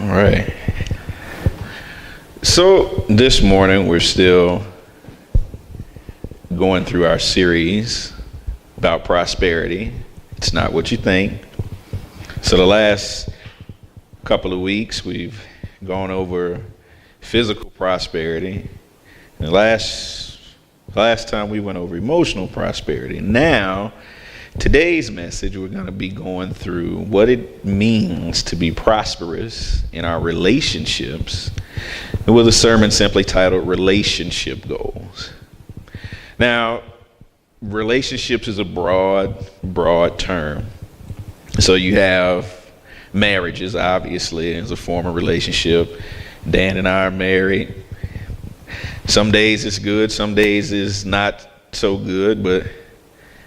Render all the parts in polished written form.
All right. So this morning we're still going through our series about prosperity. It's not what you think. So the last couple of weeks we've gone over physical prosperity. And last time we went over emotional prosperity. Now, today's message, we're going to be going through what it means to be prosperous in our relationships, with a sermon simply titled Relationship Goals. Now, relationships is a broad term. So you have marriages, obviously, as a form of relationship. Dan and I are married. Some days it's good, some days it's not so good, but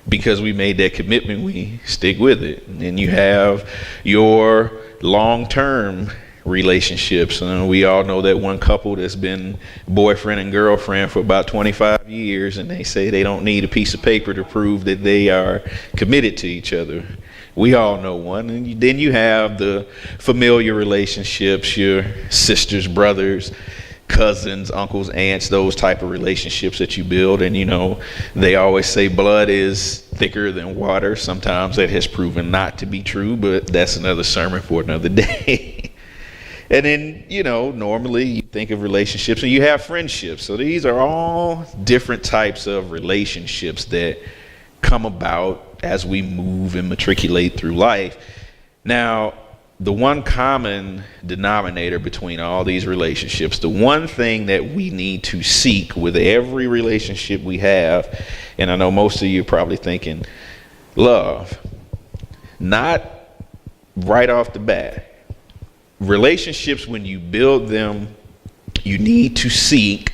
because we made that commitment, we stick with it. And then you have your long-term relationships. And we all know that one couple that's been boyfriend and girlfriend for about 25 years, and they say they don't need a piece of paper to prove that they are committed to each other. We all know one. And then you have the familiar relationships, your sisters, brothers, cousins, uncles, aunts, those type of relationships that you build. And, you know, they always say blood is thicker than water. Sometimes that has proven not to be true, but that's another sermon for another day. And then, you know, normally you think of relationships and you have friendships. So these are all different types of relationships that come about as we move and matriculate through life. Now, the one common denominator between all these relationships, the one thing that we need to seek with every relationship we have, and I know most of you are probably thinking, love. Not right off the bat. Relationships, when you build them, you need to seek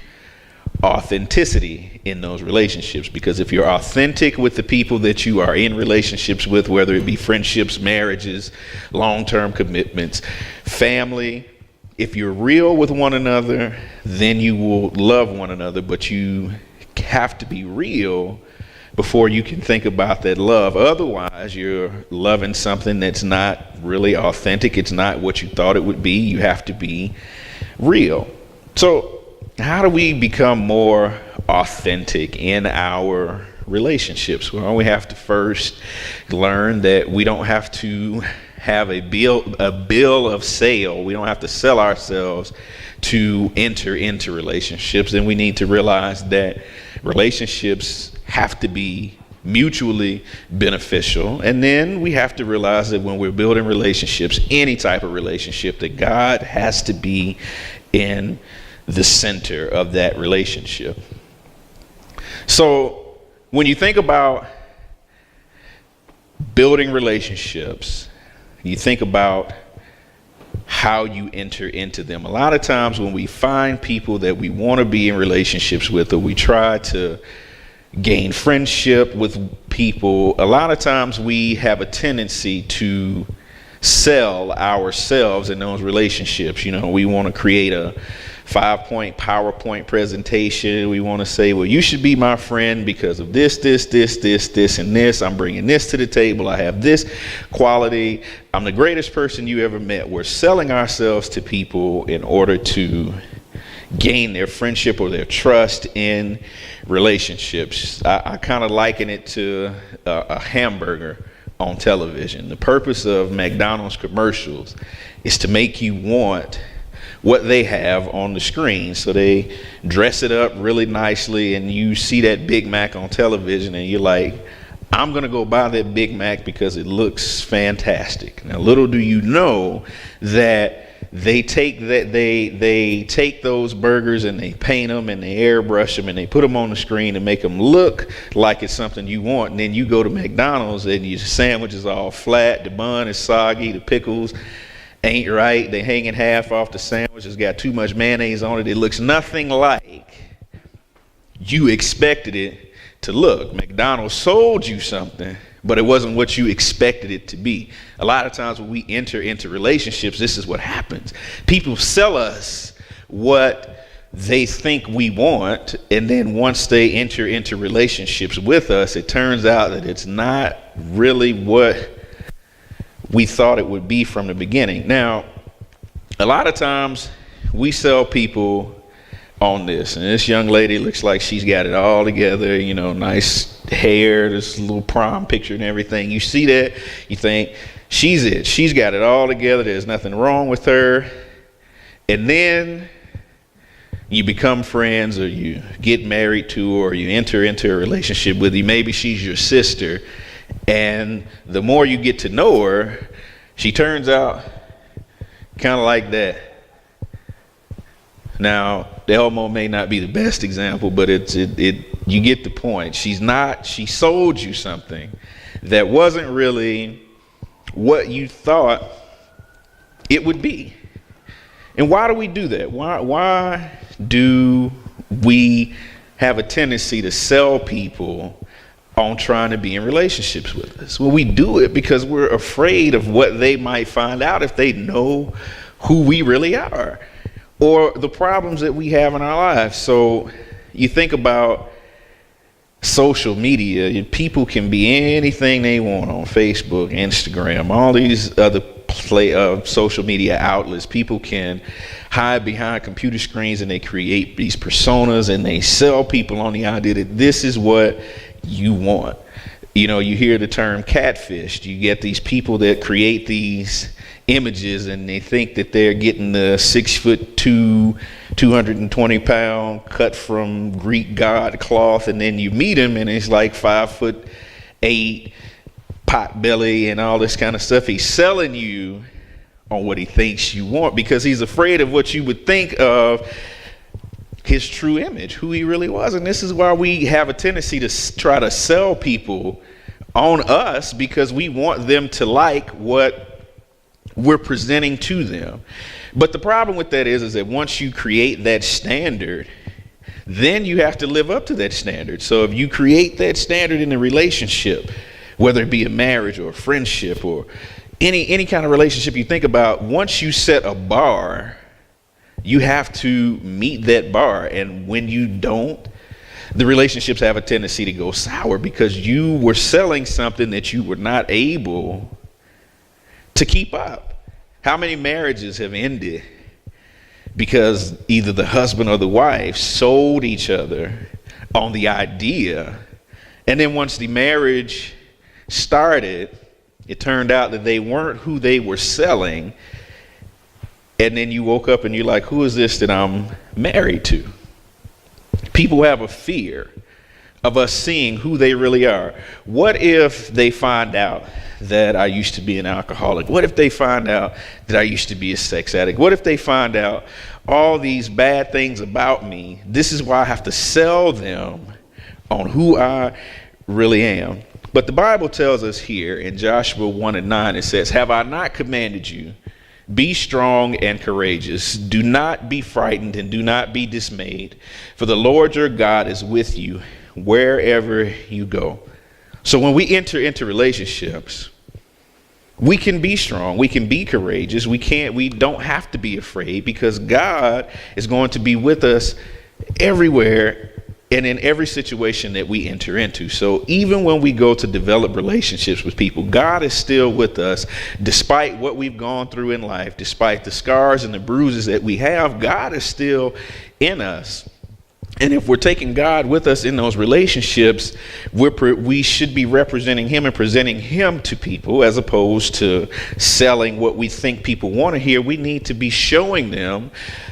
authenticity in those relationships, because if you're authentic with the people that you are in relationships with, whether it be friendships, marriages, long-term commitments, family, if you're real with one another, then you will love one another. But you have to be real before you can think about that love. Otherwise, you're loving something that's not really authentic. It's not what you thought it would be. You have to be real. So how do we become more authentic in our relationships? Well, we have to first learn that we don't have to have a bill of sale. We don't have to sell ourselves to enter into relationships. And we need to realize that relationships have to be mutually beneficial. And then we have to realize that when we're building relationships, any type of relationship, that God has to be in the center of that relationship. So when you think about building relationships, you think about how you enter into them. A lot of times when we find people that we want to be in relationships with, or we try to gain friendship with people, a lot of times we have a tendency to sell ourselves in those relationships. You know, we want to create a 5-point PowerPoint presentation. We want to say, well, you should be my friend because of this, and this. I'm bringing this to the table. I have this quality. I'm the greatest person you ever met. We're selling ourselves to people in order to gain their friendship or their trust in relationships. I kind of liken it to a hamburger on television. The purpose of McDonald's commercials is to make you want what they have on the screen. So they dress it up really nicely, and you see that Big Mac on television and you're like, I'm going to go buy that Big Mac because it looks fantastic. Now, little do you know that they take those burgers and they paint them and they airbrush them and they put them on the screen to make them look like it's something you want. And then you go to McDonald's and your sandwich is all flat, the bun is soggy, the pickles ain't right, they hanging half off the sandwich, it's got too much mayonnaise on it. It looks nothing like you expected it to look. McDonald's sold you something, but it wasn't what you expected it to be. A lot of times when we enter into relationships, this is what happens. People sell us what they think we want, and then once they enter into relationships with us, it turns out that it's not really what we thought it would be from the beginning. Now, A lot of times we sell people on this, and this young lady looks like she's got it all together, nice hair, this little prom picture and everything. You see that, you think she's it. She's got it all together. There's nothing wrong with her. And then you become friends, or you get married to, or you enter into a relationship with you. Maybe she's your sister. And the more you get to know her, she turns out kind of like that. Now, the Elmo may not be the best example, but you get the point. She sold you something that wasn't really what you thought it would be. And why do we do that? Why do we have a tendency to sell people on trying to be in relationships with us? Well, we do it because we're afraid of what they might find out if they know who we really are, or the problems that we have in our lives. So you think about social media. People can be anything they want on Facebook, Instagram, all these other social media outlets. People can hide behind computer screens, and they create these personas, and they sell people on the idea that this is what you want. You hear the term catfish. You get these people that create these images, and they think that they're getting the 6'2", 220-pound cut from Greek god cloth, and then you meet him and it's like 5'8", pot belly and all this kind of stuff. He's selling you on what he thinks you want because he's afraid of what you would think of his true image, who he really was. And this is why we have a tendency to try to sell people on us, because we want them to like what we're presenting to them. But the problem with that is that once you create that standard, then you have to live up to that standard. So if you create that standard in a relationship, whether it be a marriage or a friendship or any kind of relationship you think about, once you set a bar, you have to meet that bar. And when you don't, the relationships have a tendency to go sour because you were selling something that you were not able to keep up. How many marriages have ended because either the husband or the wife sold each other on the idea, and then once the marriage started, it turned out that they weren't who they were selling, and then you woke up and you're like, who is this that I'm married to? People have a fear of us seeing who they really are. What if they find out that I used to be an alcoholic? What if they find out that I used to be a sex addict? What if they find out all these bad things about me? This is why I have to sell them on who I really am. But the Bible tells us here in Joshua 1:9, it says, have I not commanded you? Be strong and courageous. Do not be frightened and do not be dismayed, for the Lord your God is with you wherever you go. So when we enter into relationships, we can be strong, we can be courageous, we don't have to be afraid, because God is going to be with us everywhere and in every situation that we enter into. So even when we go to develop relationships with people, God is still with us. Despite what we've gone through in life, despite the scars and the bruises that we have, God is still in us. And if we're taking God with us in those relationships, we should be representing him and presenting him to people, as opposed to selling what we think people want to hear. We need to be showing them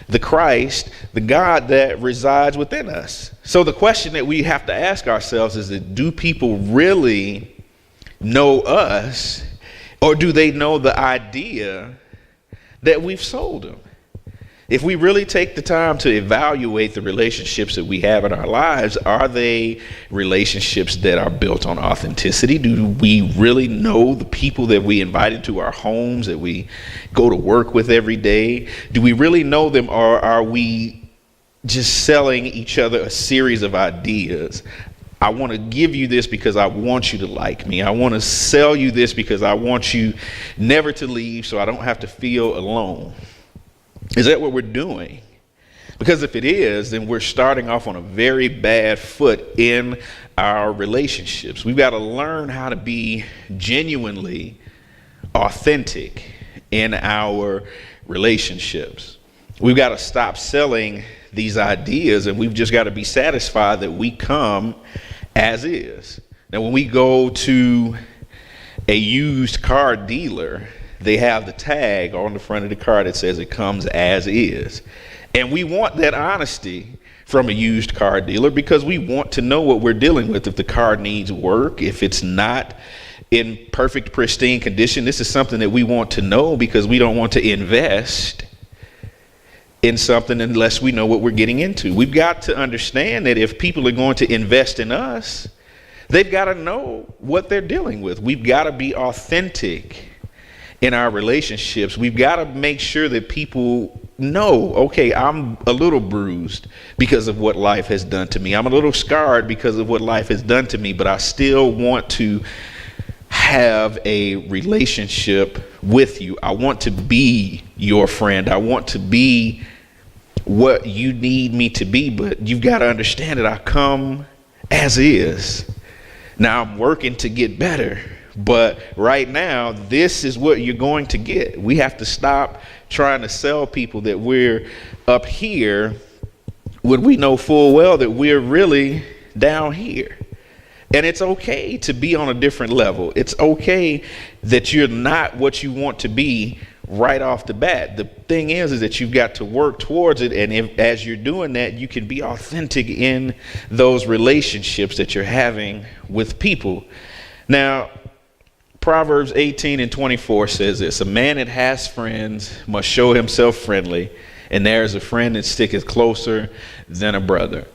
the Christ, the God that resides within us. So the question that we have to ask ourselves is that, do people really know us, or do they know the idea that we've sold them? If we really take the time to evaluate the relationships that we have in our lives, are they relationships that are built on authenticity? Do we really know the people that we invite into our homes, that we go to work with every day? Do we really know them, or are we just selling each other a series of ideas? I want to give you this because I want you to like me. I want to sell you this because I want you never to leave so I don't have to feel alone. Is that what we're doing? Because if it is, then we're starting off on a very bad foot in our relationships. We've got to learn how to be genuinely authentic in our relationships. We've got to stop selling these ideas, and we've just got to be satisfied that we come as is. Now, when we go to a used car dealer, they have the tag on the front of the car that says it comes as is. And we want that honesty from a used car dealer because we want to know what we're dealing with. If the car needs work, if it's not in perfect, pristine condition, this is something that we want to know because we don't want to invest in something unless we know what we're getting into. We've got to understand that if people are going to invest in us, they've got to know what they're dealing with. We've got to be authentic in our relationships. We've got to make sure that people know, okay, I'm a little bruised because of what life has done to me. I'm a little scarred because of what life has done to me, but I still want to have a relationship with you. I want to be your friend. I want to be what you need me to be, but you've got to understand that I come as is. Now I'm working to get better, but right now, this is what you're going to get. We have to stop trying to sell people that we're up here when we know full well that we're really down here. And it's okay to be on a different level. It's okay that you're not what you want to be right off the bat. The thing is that you've got to work towards it. And as you're doing that, you can be authentic in those relationships that you're having with people. Now, Proverbs 18:24 says this: a man that has friends must show himself friendly, and there is a friend that sticketh closer than a brother.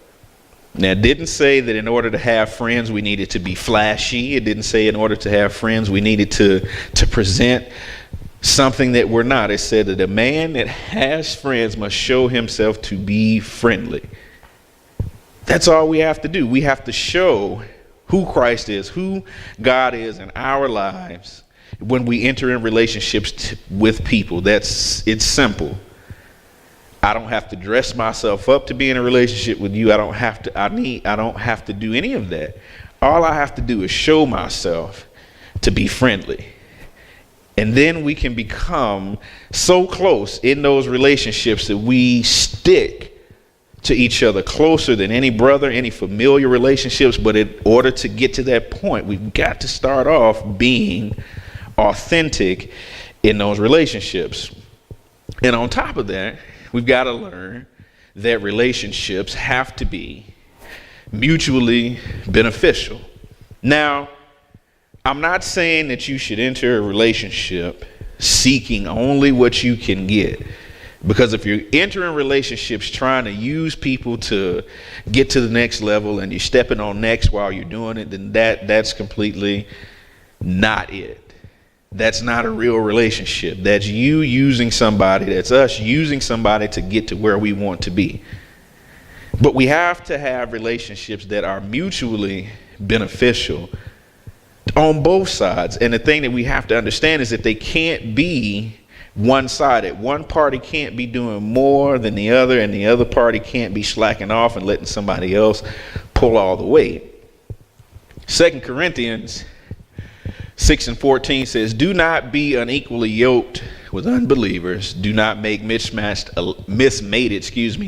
Now, it didn't say that in order to have friends, we needed to be flashy. It didn't say in order to have friends, we needed to present something that we're not. It said that a man that has friends must show himself to be friendly. That's all we have to do. We have to show who Christ is, who God is in our lives when we enter in relationships with people. It's simple. I don't have to dress myself up to be in a relationship with you. I don't have to do any of that. All I have to do is show myself to be friendly. And then we can become so close in those relationships that we stick to each other closer than any brother, any familiar relationships. But in order to get to that point, we've got to start off being authentic in those relationships. And on top of that, we've got to learn that relationships have to be mutually beneficial. Now, I'm not saying that you should enter a relationship seeking only what you can get. Because if you're entering relationships trying to use people to get to the next level and you're stepping on necks while you're doing it, then that's completely not it. That's not a real relationship. That's you using somebody. That's us using somebody to get to where we want to be. But we have to have relationships that are mutually beneficial on both sides. And the thing that we have to understand is that they can't be one-sided. One party can't be doing more than the other, and the other party can't be slacking off and letting somebody else pull all the weight. 2 Corinthians 6:14 says, do not be unequally yoked with unbelievers. Do not make mismated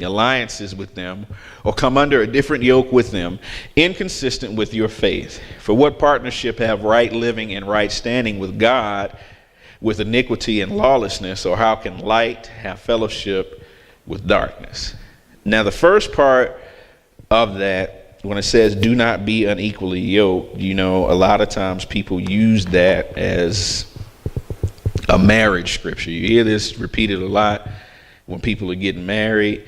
alliances with them, or come under a different yoke with them, inconsistent with your faith. For what partnership have right living and right standing with God with iniquity and lawlessness? Or how can light have fellowship with darkness? Now, the first part of that, when it says do not be unequally yoked, a lot of times people use that as a marriage scripture. You hear this repeated a lot when people are getting married.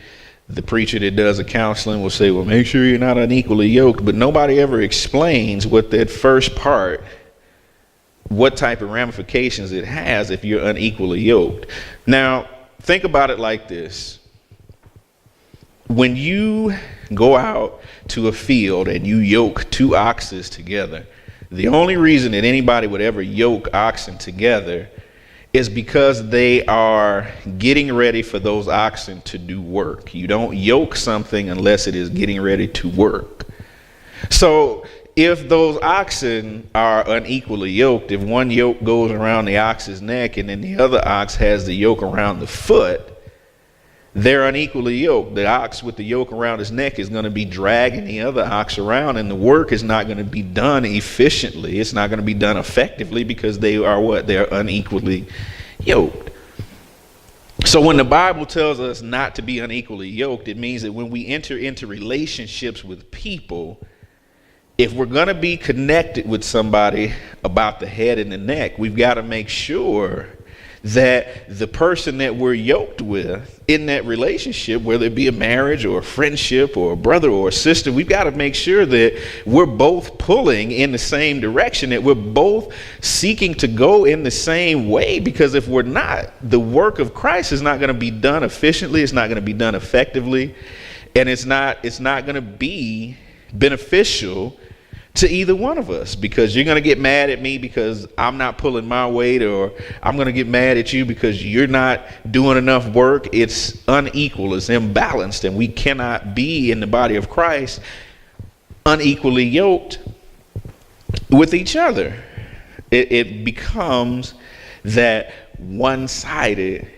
The preacher that does a counseling will say, well, make sure you're not unequally yoked. But nobody ever explains what that first part, what type of ramifications it has if you're unequally yoked. Now, think about it like this. When you go out to a field and you yoke two oxen together, the only reason that anybody would ever yoke oxen together is because they are getting ready for those oxen to do work. You don't yoke something unless it is getting ready to work. So if those oxen are unequally yoked, if one yoke goes around the ox's neck and then the other ox has the yoke around the foot, they're unequally yoked. The ox with the yoke around his neck is going to be dragging the other ox around, and the work is not going to be done efficiently. It's not going to be done effectively because they are what? They're unequally yoked. So when the Bible tells us not to be unequally yoked, it means that when we enter into relationships with people, if we're going to be connected with somebody about the head and the neck, we've got to make sure that the person that we're yoked with in that relationship, whether it be a marriage or a friendship or a brother or a sister, we've got to make sure that we're both pulling in the same direction, that we're both seeking to go in the same way. Because if we're not, the work of Christ is not going to be done efficiently, it's not going to be done effectively, and it's not going to be beneficial to either one of us, because you're going to get mad at me because I'm not pulling my weight, or I'm going to get mad at you because you're not doing enough work. It's unequal, it's imbalanced, and we cannot be in the body of Christ unequally yoked with each other. It becomes that one-sided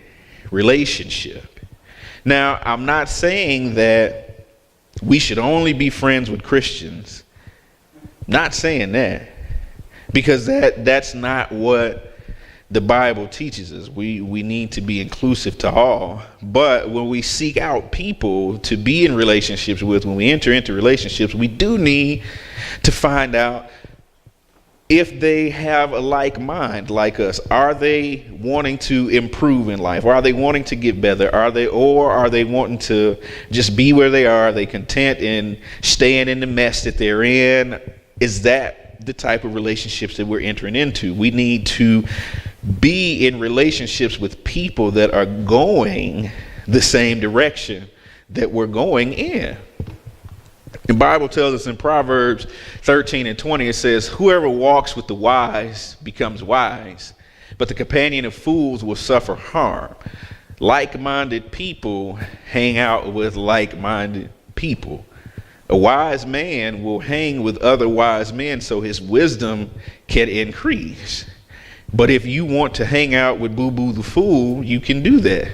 relationship. Now, I'm not saying that we should only be friends with Christians. Not saying that, because that's not what the Bible teaches us. We need to be inclusive to all. But when we seek out people to be in relationships with, when we enter into relationships, we do need to find out if they have a like mind like us. Are they wanting to improve in life? Are they wanting to get better? Are they wanting to just be where they are? Are they content in staying in the mess that they're in? Is that the type of relationships that we're entering into? We need to be in relationships with people that are going the same direction that we're going in. The Bible tells us in Proverbs 13 and 20, it says, "Whoever walks with the wise becomes wise, but the companion of fools will suffer harm." Like-minded people hang out with like-minded people. A wise man will hang with other wise men so his wisdom can increase. But if you want to hang out with Boo Boo the fool, you can do that,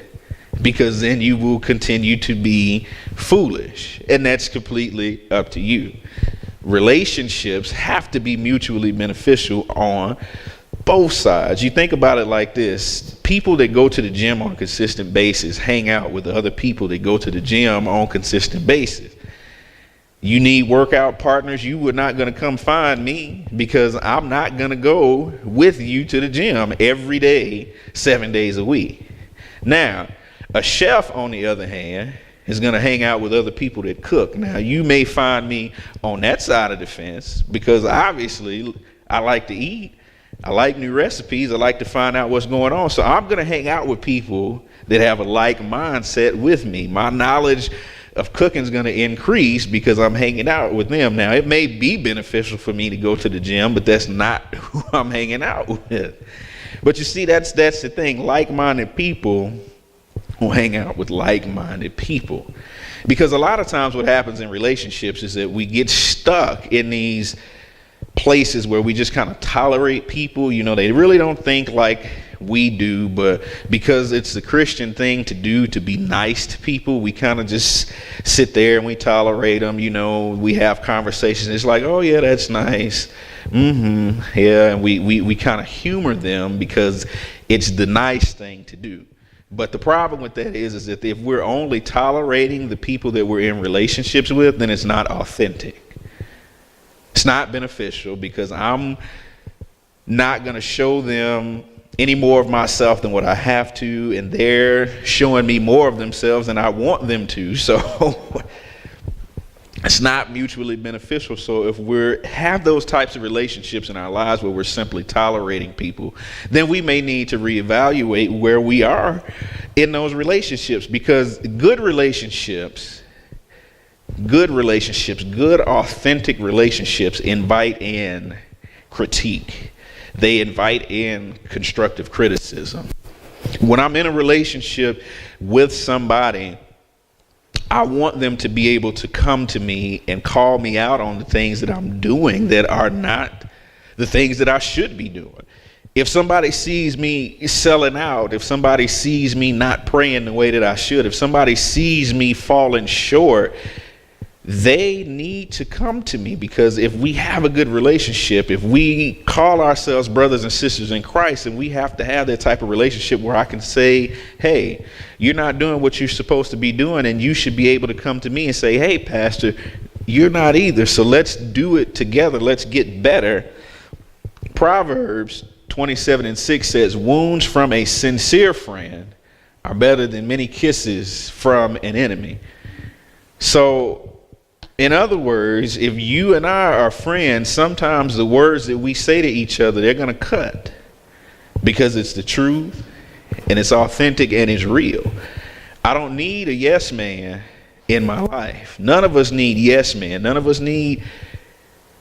because then you will continue to be foolish, and that's completely up to you. Relationships have to be mutually beneficial on both sides. You think about it like this: people that go to the gym on a consistent basis hang out with other people that go to the gym on a consistent basis. You need workout partners. You were not going to come find me, because I'm not going to go with you to the gym every day, 7 days a week. Now, a chef, on the other hand, is going to hang out with other people that cook. Now, you may find me on that side of the fence, because obviously I like to eat. I like new recipes. I like to find out what's going on. So I'm going to hang out with people that have a like mindset with me. My knowledge of cooking is going to increase because I'm hanging out with them. Now, it may be beneficial for me to go to the gym, but that's not who I'm hanging out with. But you see, that's the thing. Like-minded people will hang out with like-minded people. Because a lot of times what happens in relationships is that we get stuck in these places where we just kind of tolerate people. You know, they really don't think like we do, but because it's the Christian thing to do, to be nice to people, we kind of just sit there and we tolerate them. You know, we have conversations. It's like, oh yeah, that's nice. Yeah, and we kind of humor them because it's the nice thing to do. But the problem with that is that if we're only tolerating the people that we're in relationships with, then it's not authentic. It's not beneficial, because I'm not going to show them any more of myself than what I have to, and they're showing me more of themselves than I want them to. So it's not mutually beneficial. So if we have those types of relationships in our lives where we're simply tolerating people, then we may need to reevaluate where we are in those relationships, because good relationships, good authentic relationships invite in critique. They invite in constructive criticism. When I'm in a relationship with somebody, I want them to be able to come to me and call me out on the things that I'm doing that are not the things that I should be doing. If somebody sees me selling out, if somebody sees me not praying the way that I should, if somebody sees me falling short, they need to come to me, because if we have a good relationship, if we call ourselves brothers and sisters in Christ, and we have to have that type of relationship where I can say, hey, you're not doing what you're supposed to be doing, and you should be able to come to me and say, hey, Pastor, you're not either, so let's do it together. Let's get better. Proverbs 27:6 says, wounds from a sincere friend are better than many kisses from an enemy. So, in other words, if you and I are friends, sometimes the words that we say to each other, they're going to cut, because it's the truth and it's authentic and it's real. I don't need a yes man in my life. None of us need yes men. None of us need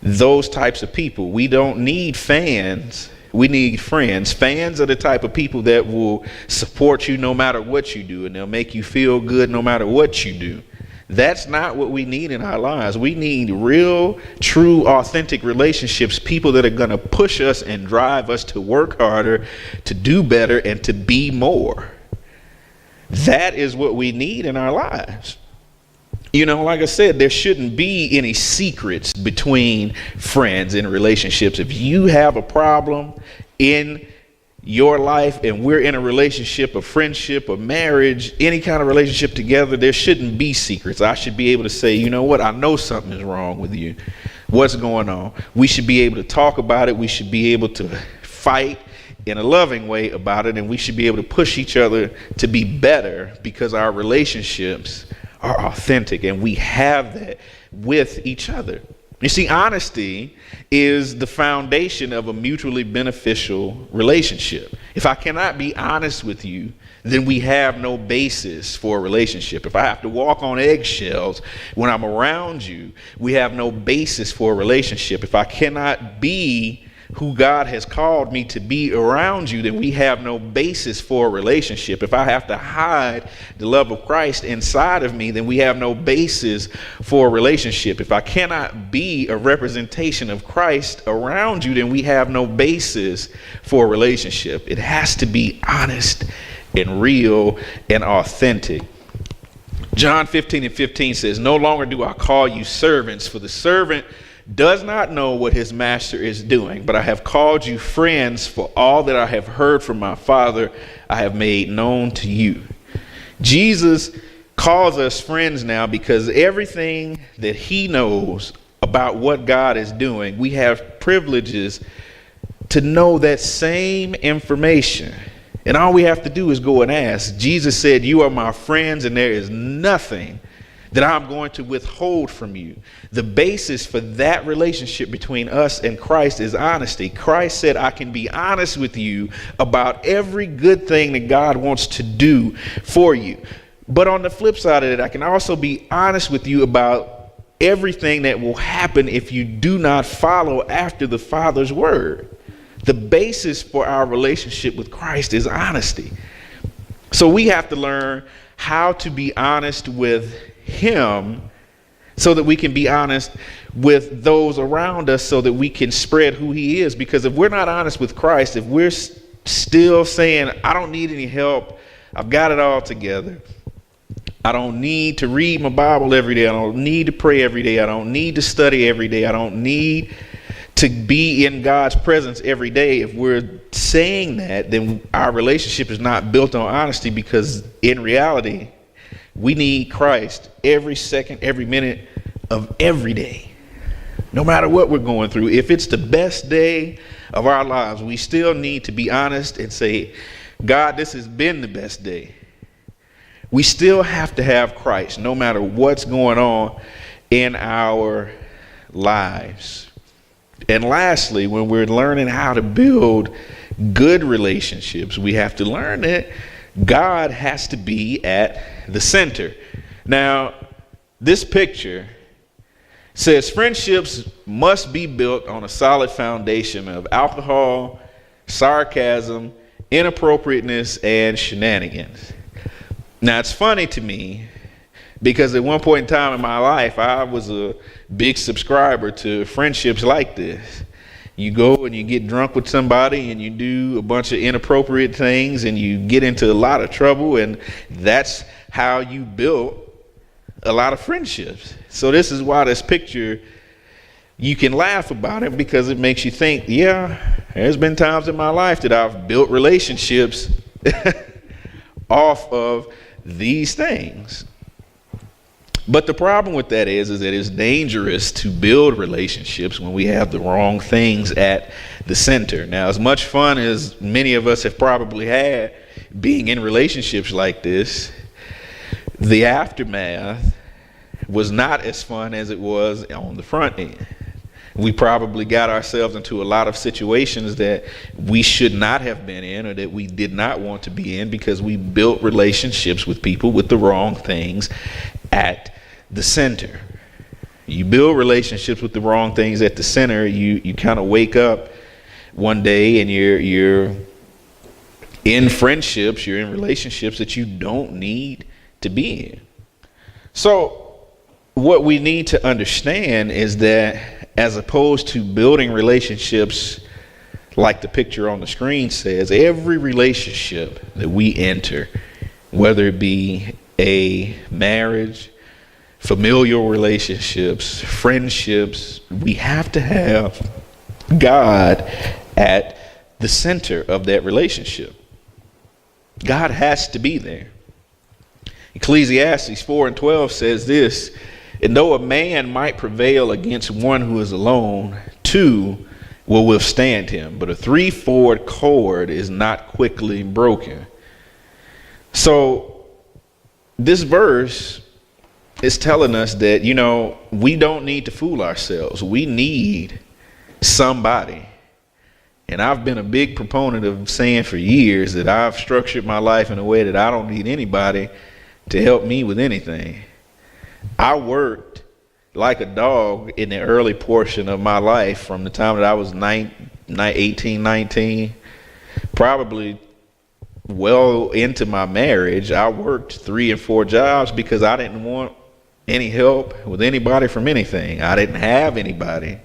those types of people. We don't need fans. We need friends. Fans are the type of people that will support you no matter what you do, and they'll make you feel good no matter what you do. That's not what we need in our lives. We need real, true, authentic relationships, people that are going to push us and drive us to work harder, to do better, and to be more. That is what we need in our lives. You know, like I said, there shouldn't be any secrets between friends and relationships. If you have a problem in your life and we're in a relationship, a friendship, a marriage, any kind of relationship together, there shouldn't be secrets. I should be able to say, you know what, I know something is wrong with you. What's going on? We should be able to talk about it. We should be able to fight in a loving way about it, and we should be able to push each other to be better, because our relationships are authentic and we have that with each other. You see, honesty is the foundation of a mutually beneficial relationship. If I cannot be honest with you, then we have no basis for a relationship. If I have to walk on eggshells when I'm around you, we have no basis for a relationship. If I cannot be who God has called me to be around you, then we have no basis for a relationship. If I have to hide the love of Christ inside of me, then we have no basis for a relationship. If I cannot be a representation of Christ around you, then we have no basis for a relationship. It has to be honest and real and authentic. John 15:15 says, no longer do I call you servants, for the servant does not know what his master is doing, but I have called you friends, for all that I have heard from my Father I have made known to you. Jesus calls us friends now because everything that he knows about what God is doing, we have privileges to know that same information. And all we have to do is go and ask. Jesus said, you are my friends, and there is nothing that I'm going to withhold from you. The basis for that relationship between us and Christ is honesty. Christ said, I can be honest with you about every good thing that God wants to do for you. But on the flip side of it, I can also be honest with you about everything that will happen if you do not follow after the Father's word. The basis for our relationship with Christ is honesty. So we have to learn how to be honest with him so that we can be honest with those around us, so that we can spread who he is. Because if we're not honest with Christ, if we're still saying, I don't need any help, I've got it all together, I don't need to read my Bible every day, I don't need to pray every day, I don't need to study every day, I don't need to be in God's presence every day, if we're saying that, then our relationship is not built on honesty, because in reality, we need Christ every second, every minute of every day. No matter what we're going through, if it's the best day of our lives, we still need to be honest and say, God, this has been the best day. We still have to have Christ no matter what's going on in our lives. And lastly, when we're learning how to build good relationships, we have to learn that God has to be at the center. Now, this picture says friendships must be built on a solid foundation of alcohol, sarcasm, inappropriateness, and shenanigans. Now, it's funny to me Because at one point in time in my life, I was a big subscriber to friendships like this. You go and you get drunk with somebody and you do a bunch of inappropriate things and you get into a lot of trouble, and that's how you build a lot of friendships. So this is why this picture, you can laugh about it because it makes you think, yeah, there's been times in my life that I've built relationships off of these things. But the problem with that is that it's dangerous to build relationships when we have the wrong things at the center. Now, as much fun as many of us have probably had being in relationships like this, the aftermath was not as fun as it was on the front end. We probably got ourselves into a lot of situations that we should not have been in, or that we did not want to be in, because we built relationships with people with the wrong things at the center. You build relationships with the wrong things at the center. You kind of wake up one day and you're in friendships, you're in relationships that you don't need to be in. So what we need to understand is that, as opposed to building relationships like the picture on the screen says, every relationship that we enter, whether it be a marriage, familial relationships, friendships, we have to have God at the center of that relationship. God has to be there. Ecclesiastes 4:12 says this: "And though a man might prevail against one who is alone, two will withstand him, but a threefold cord is not quickly broken." So this verse is telling us that, we don't need to fool ourselves. We need somebody. And I've been a big proponent of saying for years that I've structured my life in a way that I don't need anybody to help me with anything. I worked like a dog in the early portion of my life, from the time that I was 18, 19, probably well into my marriage. I worked 3 and 4 jobs because I didn't want any help with anybody from anything. I didn't have anybody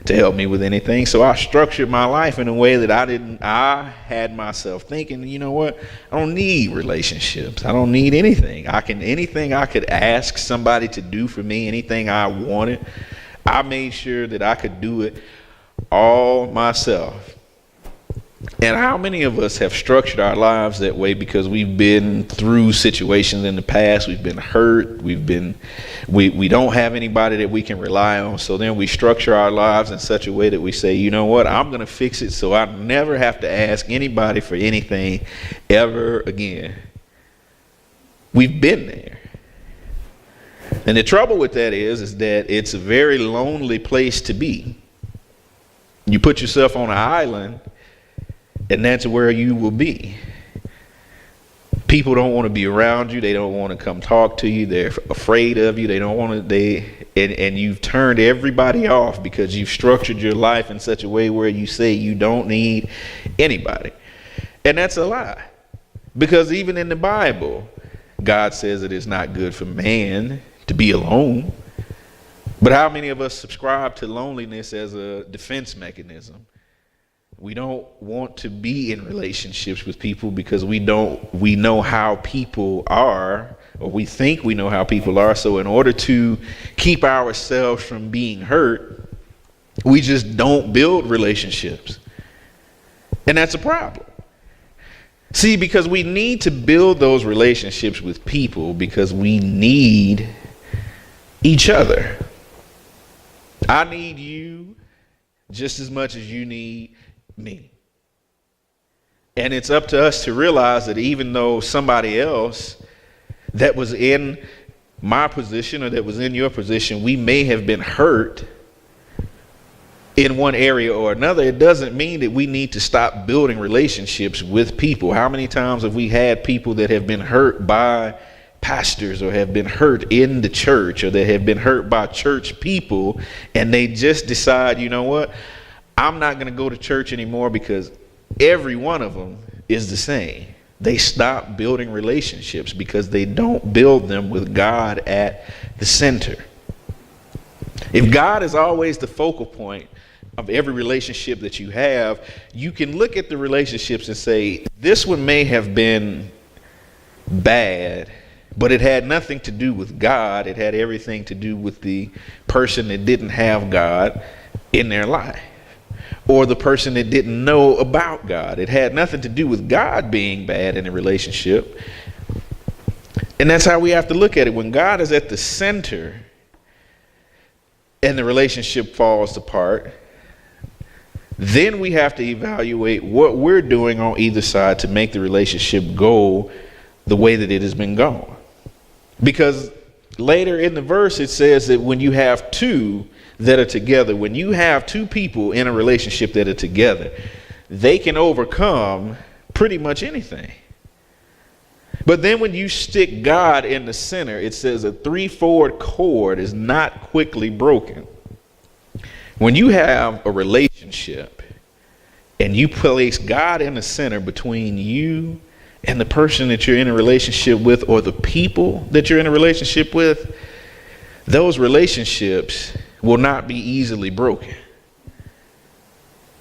to help me with anything. So I structured my life in a way that I had myself thinking, you know what? I don't need relationships. I don't need anything. Anything I could ask somebody to do for me, anything I wanted, I made sure that I could do it all myself. And how many of us have structured our lives that way because we've been through situations in the past, we've been hurt, we don't have anybody that we can rely on, so then we structure our lives in such a way that we say, you know what, I'm going to fix it so I never have to ask anybody for anything ever again. We've been there. And the trouble with that is that it's a very lonely place to be. You put yourself on an island, and that's where you will be. People don't want to be around you. They don't want to come talk to you. They're afraid of you. They don't want to. And you've turned everybody off because you've structured your life in such a way where you say you don't need anybody. And that's a lie. Because even in the Bible, God says that it's not good for man to be alone. But how many of us subscribe to loneliness as a defense mechanism? We don't want to be in relationships with people because we know how people are, or we think we know how people are. So in order to keep ourselves from being hurt, we just don't build relationships. And that's a problem. See, because we need to build those relationships with people because we need each other. I need you just as much as you need me. And it's up to us to realize that even though somebody else that was in my position or that was in your position, we may have been hurt in one area or another, it doesn't mean that we need to stop building relationships with people. How many times have we had people that have been hurt by pastors or have been hurt in the church or that have been hurt by church people, and they just decide, you know what, I'm not going to go to church anymore because every one of them is the same. They stop building relationships because they don't build them with God at the center. If God is always the focal point of every relationship that you have, you can look at the relationships and say, this one may have been bad, but it had nothing to do with God. It had everything to do with the person that didn't have God in their life, or the person that didn't know about God. It had nothing to do with God being bad in a relationship. And that's how we have to look at it. When God is at the center and the relationship falls apart, then we have to evaluate what we're doing on either side to make the relationship go the way that it has been going. Because later in the verse it says that when you have two that are together, when you have two people in a relationship that are together, they can overcome pretty much anything. But then when you stick God in the center, it says a three-chord cord is not quickly broken. When you have a relationship and you place God in the center between you and the person that you're in a relationship with, or the people that you're in a relationship with, those relationships will not be easily broken.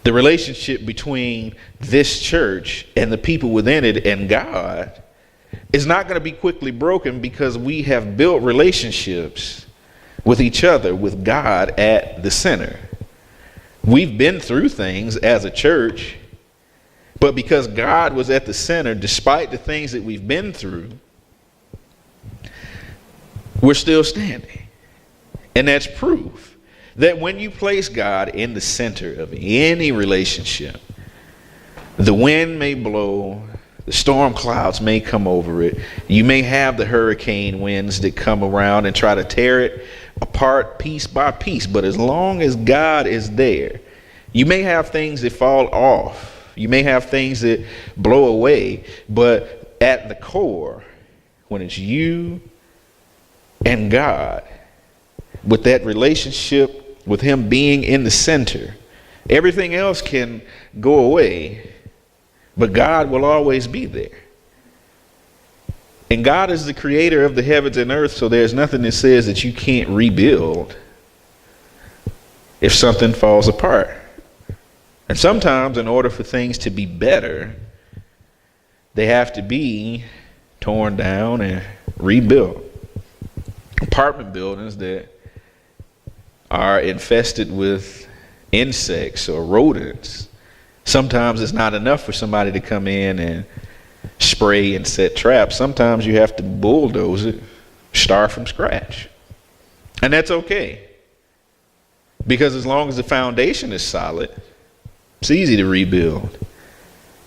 The relationship between this church and the people within it and God is not going to be quickly broken because we have built relationships with each other with God at the center. We've been through things as a church, but because God was at the center, despite the things that we've been through, we're still standing. And that's proof that when you place God in the center of any relationship, the wind may blow, the storm clouds may come over it, you may have the hurricane winds that come around and try to tear it apart piece by piece, but as long as God is there, you may have things that fall off. You may have things that blow away, but at the core, when it's you and God, with that relationship, with him being in the center, everything else can go away, but God will always be there. And God is the creator of the heavens and earth, so there's nothing that says that you can't rebuild if something falls apart. And sometimes in order for things to be better, they have to be torn down and rebuilt. Apartment buildings that are infested with insects or rodents, sometimes it's not enough for somebody to come in and spray and set traps. Sometimes you have to bulldoze it, start from scratch. And that's okay. Because as long as the foundation is solid, it's easy to rebuild.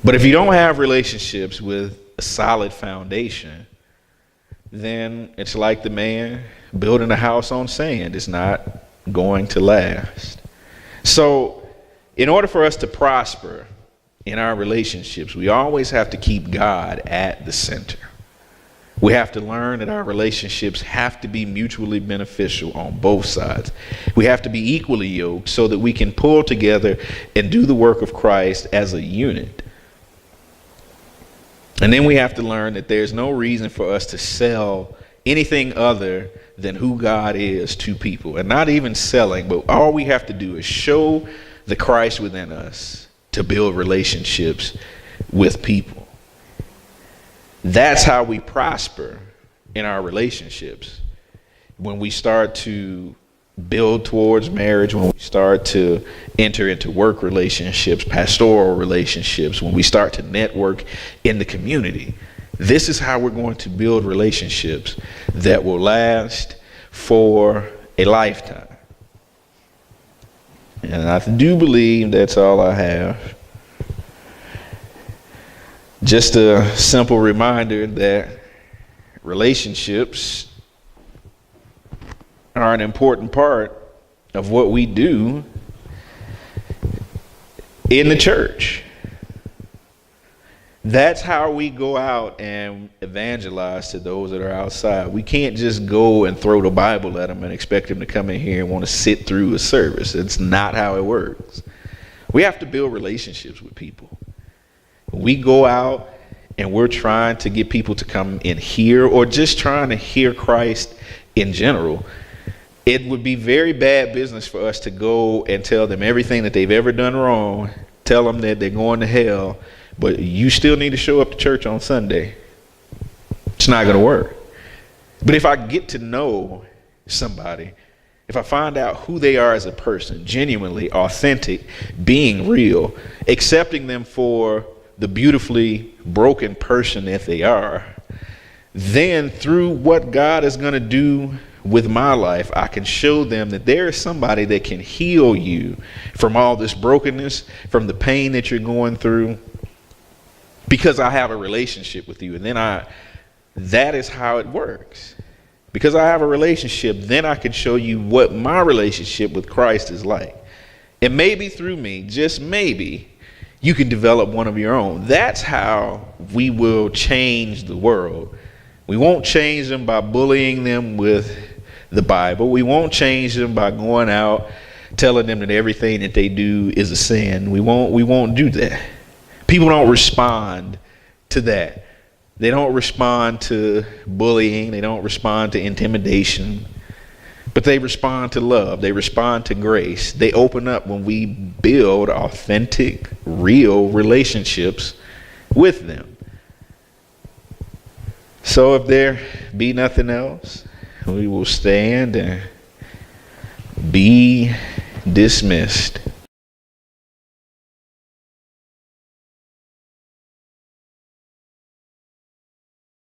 But if you don't have relationships with a solid foundation, then it's like the man building a house on sand. It's not going to last. So in order for us to prosper in our relationships, we always have to keep God at the center. We have to learn that our relationships have to be mutually beneficial on both sides. We have to be equally yoked so that we can pull together and do the work of Christ as a unit. And then we have to learn that there's no reason for us to sell anything other than who God is to people. And not even selling, but all we have to do is show the Christ within us to build relationships with people. That's how we prosper in our relationships. When we start to build towards marriage, when we start to enter into work relationships, pastoral relationships, when we start to network in the community, this is how we're going to build relationships that will last for a lifetime. And I do believe that's all I have. Just a simple reminder that relationships are an important part of what we do in the church. That's how we go out and evangelize to those that are outside. We can't just go and throw the Bible at them and expect them to come in here and want to sit through a service. It's not how it works. We have to build relationships with people. We go out and we're trying to get people to come in here, or just trying to hear Christ in general, it would be very bad business for us to go and tell them everything that they've ever done wrong, tell them that they're going to hell, but you still need to show up to church on Sunday. It's not going to work. But if I get to know somebody, if I find out who they are as a person, genuinely authentic, being real, accepting them for the beautifully broken person that they are, then through what God is going to do with my life, I can show them that there is somebody that can heal you from all this brokenness, from the pain that you're going through, because I have a relationship with you. And then that is how it works. Because I have a relationship, then I can show you what my relationship with Christ is like. And maybe through me, just maybe, you can develop one of your own. That's how we will change the world. We won't change them by bullying them with the Bible. We won't change them by going out telling them that everything that they do is a sin. We won't do that. People don't respond to that. They don't respond to bullying. They don't respond to intimidation. But they respond to love. They respond to grace. They open up when we build authentic, real relationships with them. So if there be nothing else, we will stand and be dismissed.